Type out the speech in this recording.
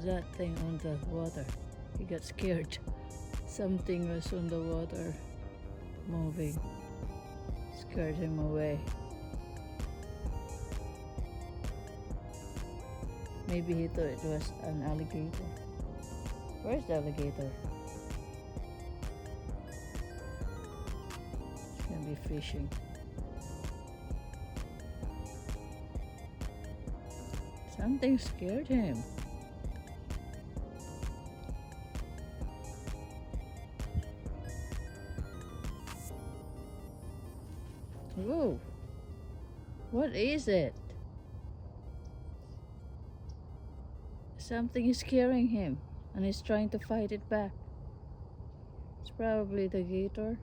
That thing on the water. He got scared. Something was on the water moving. Scared him away. Maybe he thought it was an alligator. Where's the alligator? He's gonna be fishing. Something scared him. Whoa! What is it? Something is scaring him and he's trying to fight it back. It's probably the gator.